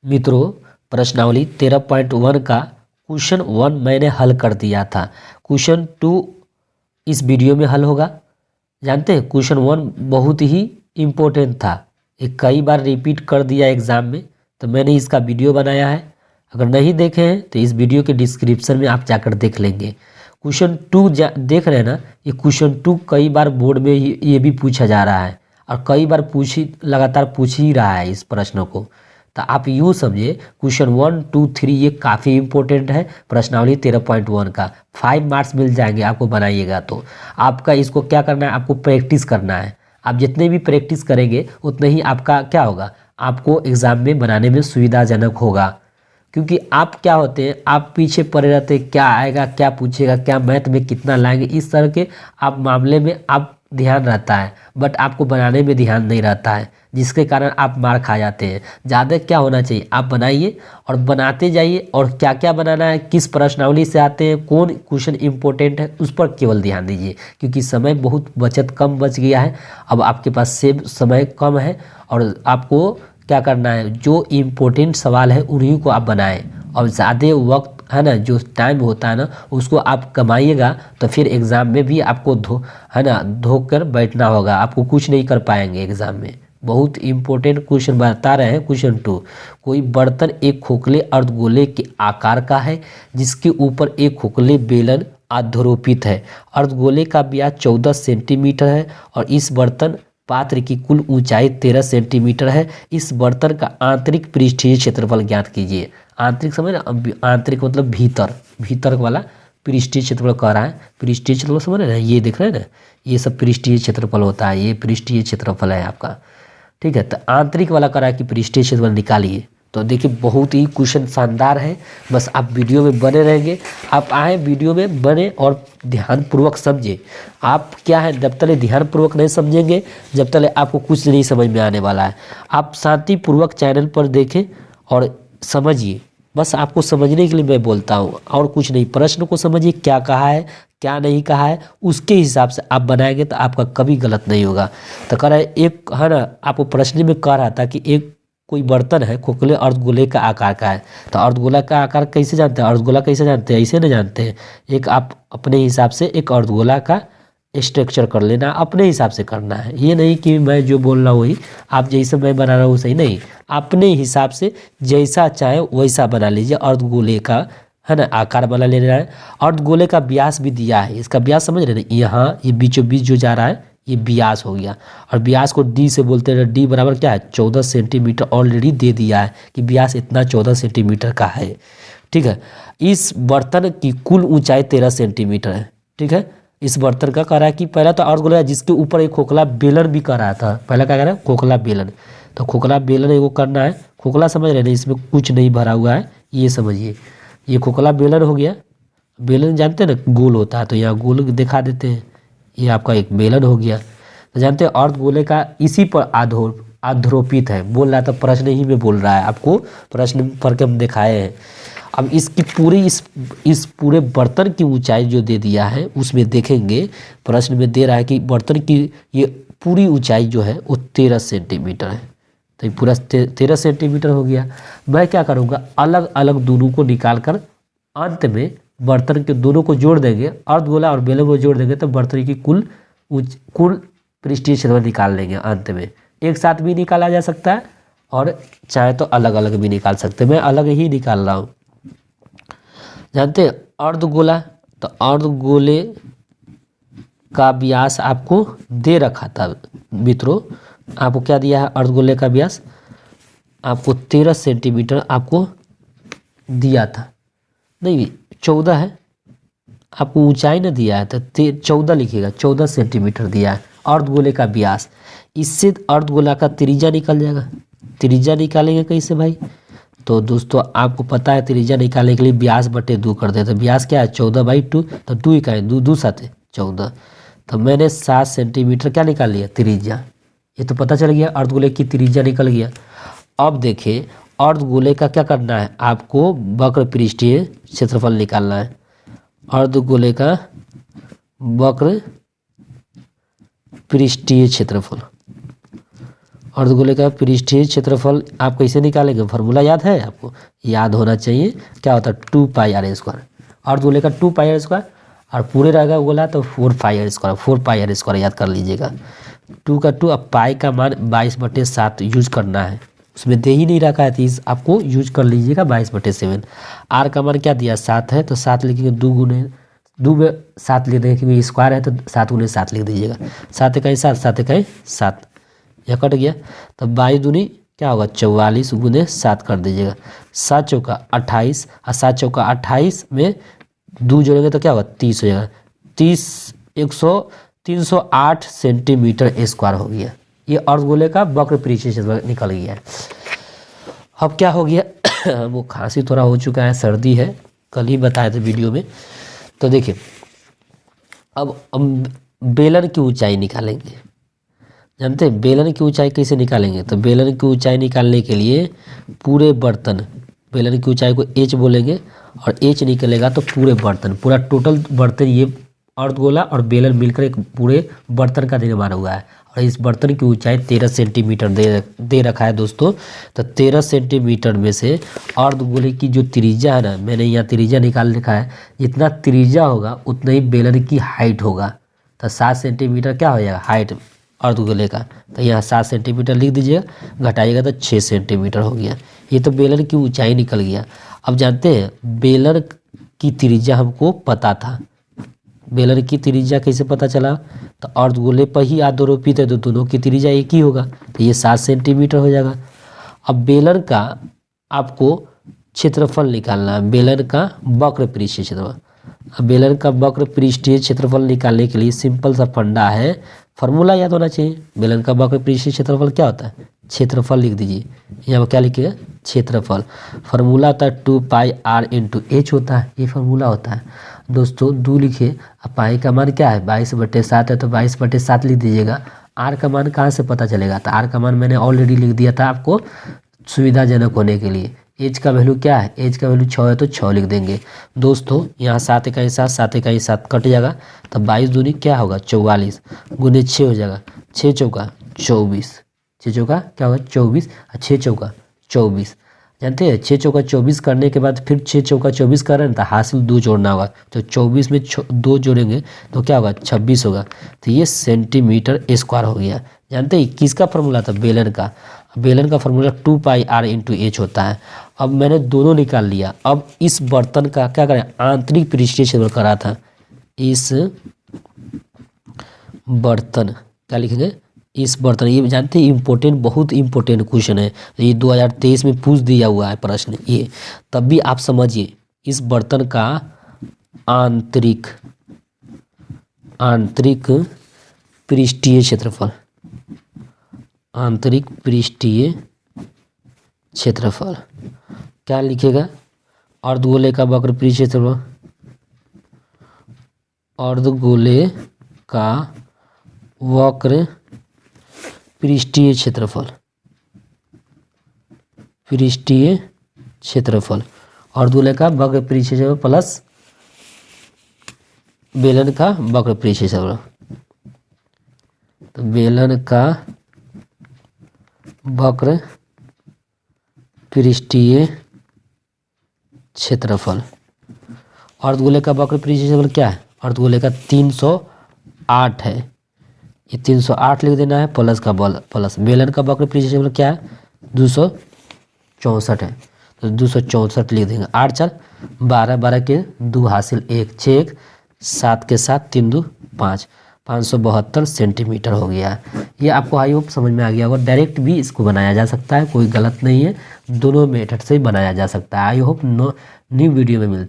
मित्रों, प्रश्नावली 13.1 का क्वेश्चन 1 मैंने हल कर दिया था। क्वेश्चन 2 इस वीडियो में हल होगा। जानते हैं क्वेश्चन 1 बहुत ही इम्पोर्टेंट था, ये कई बार रिपीट कर दिया एग्ज़ाम में, तो मैंने इसका वीडियो बनाया है। अगर नहीं देखे हैं तो इस वीडियो के डिस्क्रिप्शन में आप जाकर देख लेंगे। क्वेश्चन 2 देख रहे हैं ना, ये क्वेश्चन 2 कई बार बोर्ड में ये भी पूछा जा रहा है और कई बार लगातार पूछ ही रहा है इस प्रश्न को। तो आप यूँ समझिए क्वेश्चन 1, 2, 3 ये काफ़ी इंपॉर्टेंट है। प्रश्नावली 13.1 का 5 मार्क्स मिल जाएंगे आपको बनाइएगा तो। आपका इसको क्या करना है, आपको प्रैक्टिस करना है। आप जितने भी प्रैक्टिस करेंगे उतने ही आपका क्या होगा, आपको एग्ज़ाम में बनाने में सुविधाजनक होगा। क्योंकि आप क्या होते हैं, आप पीछे पड़े रहते हैं, क्या आएगा, क्या पूछेगा, क्या मैथ में कितना लाएंगे, इस तरह के आप मामले में आप ध्यान रहता है, बट आपको बनाने में ध्यान नहीं रहता है, जिसके कारण आप मार खा जाते हैं। ज़्यादा क्या होना चाहिए, आप बनाइए और बनाते जाइए, और क्या क्या बनाना है, किस प्रश्नावली से आते हैं, कौन क्वेश्चन इंपॉर्टेंट है, उस पर केवल ध्यान दीजिए। क्योंकि समय बहुत कम बच गया है, अब आपके पास सेव समय कम है और आपको क्या करना है, जो इम्पोर्टेंट सवाल है उन्हीं को आप बनाएं। और ज़्यादा वक्त है ना, जो टाइम होता है ना, उसको आप कमाइएगा तो फिर एग्ज़ाम में भी आपको धोकर बैठना होगा, आपको कुछ नहीं कर पाएंगे एग्ज़ाम में। बहुत इम्पोर्टेंट क्वेश्चन बता रहे हैं। क्वेश्चन 2, कोई बर्तन एक खोखले अर्धगोले के आकार का है जिसके ऊपर एक खोखले बेलन आधारोपित है। अर्धगोले का व्यास 14 सेंटीमीटर है और इस बर्तन पात्र की कुल ऊंचाई 13 सेंटीमीटर है। इस बर्तन का आंतरिक पृष्ठीय क्षेत्रफल ज्ञात कीजिए। आंतरिक समझ ना, आंतरिक मतलब भीतर वाला पृष्ठीय क्षेत्रफल कह रहा है। पृष्ठीय क्षेत्रफल समझ रहे हैं, ये दिख रहे हैं ना, ये सब पृष्ठीय क्षेत्रफल होता है, ये पृष्ठीय क्षेत्रफल है आपका। ठीक है, तो आंतरिक वाला कह रहा है कि पृष्ठीय क्षेत्रफल निकालिए। तो देखिए बहुत ही क्वेश्चन शानदार है, बस आप वीडियो में बने रहेंगे। आप आए वीडियो में बने और ध्यानपूर्वक समझे। आप क्या है, जब तक ध्यानपूर्वक नहीं समझेंगे, जब तक आपको कुछ नहीं समझ में आने वाला है। आप शांतिपूर्वक चैनल पर देखें और समझिए, बस आपको समझने के लिए मैं बोलता हूँ और कुछ नहीं। प्रश्न को समझिए, क्या कहा है क्या नहीं कहा है, उसके हिसाब से आप बनाएंगे तो आपका कभी गलत नहीं होगा। तो कह रहा है, एक है ना, आपको प्रश्न में कह रहा था कि एक कोई बर्तन है खोखले अर्धगोले का आकार का है। तो अर्धगोला का आकार कैसे जानते हैं, अर्धगोला कैसे जानते हैं, ऐसे नहीं जानते हैं। एक आप अपने हिसाब से एक अर्धगोला का स्ट्रक्चर कर लेना, अपने हिसाब से करना है। ये नहीं कि मैं जो बोल रहा हूँ वही आप जैसे मैं बना रहा हूँ सही नहीं, अपने हिसाब से जैसा चाहे वैसा बना लीजिए। अर्धगोले का है ना आकार बना लेना है। अर्धगोले का व्यास भी दिया है, इसका व्यास समझ रहे हैं, यहाँ ये बीचों बीच जो जा रहा है ये व्यास हो गया, और व्यास को डी से बोलते हैं। डी बराबर क्या है, 14 सेंटीमीटर ऑलरेडी दे दिया है कि व्यास इतना 14 सेंटीमीटर का है। ठीक है, इस बर्तन की कुल ऊंचाई 13 सेंटीमीटर है। ठीक है, इस बर्तन का कह रहा है कि पहला तो अर्धगोला है जिसके ऊपर एक खोखला बेलन भी कर रहा था। पहला क्या कह रहा है, खोखला बेलन। तो खोखला बेलन एगो करना है। खोखला समझ रहे हैं, इसमें कुछ नहीं भरा हुआ है, ये समझिए। ये खोखला बेलन हो गया। बेलन जानते हैं ना, गोल होता है, तो यहाँ गोल दिखा देते हैं, ये आपका एक बेलन हो गया। तो जानते हैं अर्धगोले का इसी पर आधारोपित है, बोल रहा था प्रश्न ही में बोल रहा है, आपको प्रश्न पढ़ के हम दिखाए हैं। अब इसकी पूरी इस पूरे बर्तन की ऊंचाई जो दे दिया है उसमें देखेंगे, प्रश्न में दे रहा है कि बर्तन की ये पूरी ऊंचाई जो है वो 13 सेंटीमीटर है। तो ये पूरा 13 सेंटीमीटर हो गया। मैं क्या करूँगा, अलग अलग दोनों को निकाल कर अंत में बर्तन के दोनों को जोड़ देंगे, अर्धगोला और बेलन को जोड़ देंगे, तो बर्तन की कुल पृष्ठीय क्षेत्रफल निकाल लेंगे। अंत में एक साथ भी निकाला जा सकता है और चाहे तो अलग अलग भी निकाल सकते हैं, मैं अलग ही निकाल रहा हूँ। जानते हैं अर्धगोला, तो अर्धगोले का व्यास आपको दे रखा था मित्रों। आपको क्या दिया है, अर्धगोले का व्यास आपको 13 सेंटीमीटर आपको दिया था, नहीं 14 है, आपको ऊंचाई ना दिया है तो 14 लिखिएगा, 14 सेंटीमीटर दिया है अर्धगोले का व्यास। इससे अर्धगोला का त्रिज्या निकल जाएगा। त्रिज्या निकालेंगे कैसे भाई, तो दोस्तों आपको पता है त्रिज्या निकालने के लिए व्यास बटे 2 कर देते। व्यास क्या है, 14/2, तो 2 का है, 2 7 14। तो मैंने 7 सेंटीमीटर क्या निकाल लिया, त्रिज्या। ये तो पता चल गया, अर्धगोले की त्रिज्या निकल गया। अब देखिए अर्धगोले का क्या करना है, आपको वक्र पृष्ठीय क्षेत्रफल निकालना है। अर्धगोले का वक्र पृष्ठीय क्षेत्रफल अर्धगोले का पृष्ठीय क्षेत्रफल आप कैसे निकालेंगे, फार्मूला याद है आपको, याद होना चाहिए। क्या होता है 2πr²। अर्धगोले का 2πr² और पूरे रहेगा गोला तो 4πr², 4πr² याद कर लीजिएगा। 2 का 2, अब पाई का मान 22/7 यूज करना है, उसमें दे ही नहीं रखा है 30, आपको यूज कर लीजिएगा 22/7। आर का मान क्या दिया 7 है तो 7 लिखेंगे, 2 में 7 लिख देंगे क्योंकि स्क्वायर है तो 7 × 7 लिख दीजिएगा। 7 × 7, 7 × 7, यह कट गया। तो 22 दूनी क्या होगा 44 × 7 कर दीजिएगा। 7 चौका 28 और 7 चौका 28 में 2 जोड़ेंगे तो क्या होगा 30 हो जाएगा। 308 सेंटीमीटर स्क्वायर हो गया। ये अर्धगोले का वक्र पृष्ठीय क्षेत्रफल निकल गया है। अब क्या हो गया वो खांसी थोड़ा हो चुका है, सर्दी है, कल ही बताए थे वीडियो में। तो देखिए अब हम बेलन की ऊंचाई निकालेंगे। जानते हैं बेलन की ऊंचाई कैसे निकालेंगे, तो बेलन की ऊंचाई निकालने के लिए पूरे बर्तन, बेलन की ऊंचाई को h बोलेंगे और h निकलेगा तो पूरे बर्तन, पूरा टोटल बर्तन, ये अर्धगोला और बेलन मिलकर एक पूरे बर्तन का निर्माण हुआ है। और इस बर्तन की ऊंचाई 13 सेंटीमीटर दे रखा है दोस्तों। तो 13 सेंटीमीटर में से अर्धगोले की जो त्रिज्या है ना, मैंने यहाँ त्रिज्या निकाल रखा है, जितना त्रिज्या होगा उतना ही बेलन की हाइट होगा। तो 7 सेंटीमीटर क्या हो जाएगा हाइट अर्धगोले का, तो यहाँ 7 सेंटीमीटर लिख दीजिएगा, घटाइएगा तो 6 सेंटीमीटर हो गया। ये तो बेलन की ऊंचाई निकल गया। अब जानते हैं बेलन की त्रिज्या हमको पता था, बेलन की त्रिज्या कैसे पता चला, तो अर्धगोले पर ही आरोपित है तो दोनों की त्रिज्या एक ही होगा, तो ये 7 सेंटीमीटर हो जाएगा। अब बेलन का आपको क्षेत्रफल निकालना है, बेलन का वक्र पृष्ठीय क्षेत्रफल। अब बेलन का वक्र पृष्ठीय क्षेत्रफल निकालने के लिए सिंपल सा फंडा है, फार्मूला याद होना चाहिए। बेलन का वक्र पृष्ठीय क्षेत्रफल क्या होता है, क्षेत्रफल लिख दीजिए। यहाँ पर क्या लिखिएगा क्षेत्रफल, फार्मूला होता है 2πr × h होता है, ये फार्मूला होता है दोस्तों। 2 लिखिए, अब पाई का मान क्या है 22/7 है तो 22/7 लिख दीजिएगा। आर का मान कहाँ से पता चलेगा, तो आर का मान मैंने ऑलरेडी लिख दिया था आपको सुविधाजनक होने के लिए। एच का वैल्यू क्या है, एच का वैल्यू 6 है तो 6 लिख देंगे दोस्तों। यहाँ 7 × 7, 7 × 7 कट जाएगा, तो 22 दूनी क्या होगा 44 × 6 हो जाएगा, 6 चौका 24, 6 चौका क्या होगा 24 और 6 चौका 24। जानते हैं 6 चौका 24 करने के बाद फिर 6 चौका 24 कर रहे हैं तो हासिल 2 जोड़ना होगा, तो 24 में 2 जोड़ेंगे तो क्या होगा 26 होगा। तो ये सेंटीमीटर स्क्वायर हो गया। जानते हैं किसका फार्मूला था, बेलन का। बेलन का फार्मूला 2πr × h होता है। अब मैंने दोनों निकाल लिया। अब इस बर्तन का क्या करें, आंतरिक पृष्ठीय क्षेत्रफल करा था, इस बर्तन क्या लिखेंगे, इस बर्तन, ये जानते हैं इम्पोर्टेंट, बहुत इम्पोर्टेंट क्वेश्चन है, ये 2023 में पूछ दिया हुआ है प्रश्न ये, तब भी आप समझिए। इस बर्तन का आंतरिक पृष्ठीय क्षेत्रफल, आंतरिक पृष्ठीय क्षेत्रफल क्या लिखेगा, अर्धगोले का वक्र पृष्ठीय क्षेत्रफल, अर्धगोले का वक्र पृष्ठीय क्षेत्रफल, पृष्ठीय क्षेत्रफल, अर्धगोले का वक्र पृष्ठीय क्षेत्रफल प्लस बेलन का वक्र पृष्ठीय क्षेत्रफल। तो बेलन का वक्र पृष्ठीय क्षेत्रफल, अर्धगोले का वक्र पृष्ठीय क्षेत्रफल क्या है, अर्धगोले का 308 है, ये 308 लिख देना है, प्लस का प्लस बेलन का वक्र पृष्ठीय क्षेत्रफल क्या है 264 है, तो 264 लिख देंगे। 8 4 12, 12 के 2 हासिल 1, 6 1 7 के 7 3 2 5, 572 सेंटीमीटर हो गया। ये आपको आई होप समझ में आ गया होगा। डायरेक्ट भी इसको बनाया जा सकता है, कोई गलत नहीं है, दोनों मेथड से बनाया जा सकता है। आई होप न्यू वीडियो में मिलते हैं।